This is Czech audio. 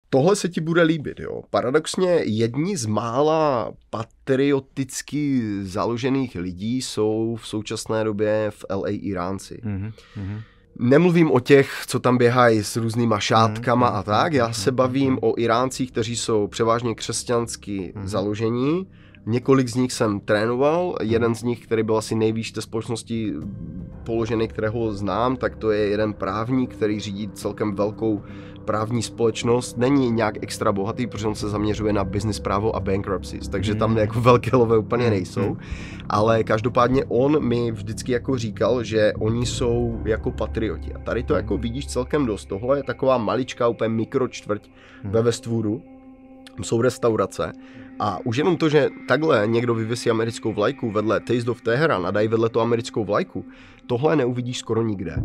Tohle se ti bude líbit, jo. Paradoxně jedni z mála patrioticky založených lidí jsou v současné době v LA Iránci. Nemluvím o těch, co tam běhají s různýma šátkama a tak, já se bavím o Iráncích, kteří jsou převážně křesťansky založení. Několik z nich jsem trénoval, jeden z nich, který byl asi nejvíc té společnosti položený, kterého znám, tak to je jeden právník, který řídí celkem velkou právní společnost. Není nějak extra bohatý, protože on se zaměřuje na business právo a bankruptcies, takže tam jako velké lové úplně nejsou. Ale každopádně on mi vždycky jako říkal, že oni jsou jako patrioti. A tady to jako vidíš celkem dost. Tohle je taková maličká úplně mikročtvrť ve Westvoodu. Jsou restaurace. A už jenom to, že takhle někdo vyvěsí americkou vlajku vedle Taste of Teheran a dají vedle to americkou vlajku, tohle neuvidíš skoro nikde.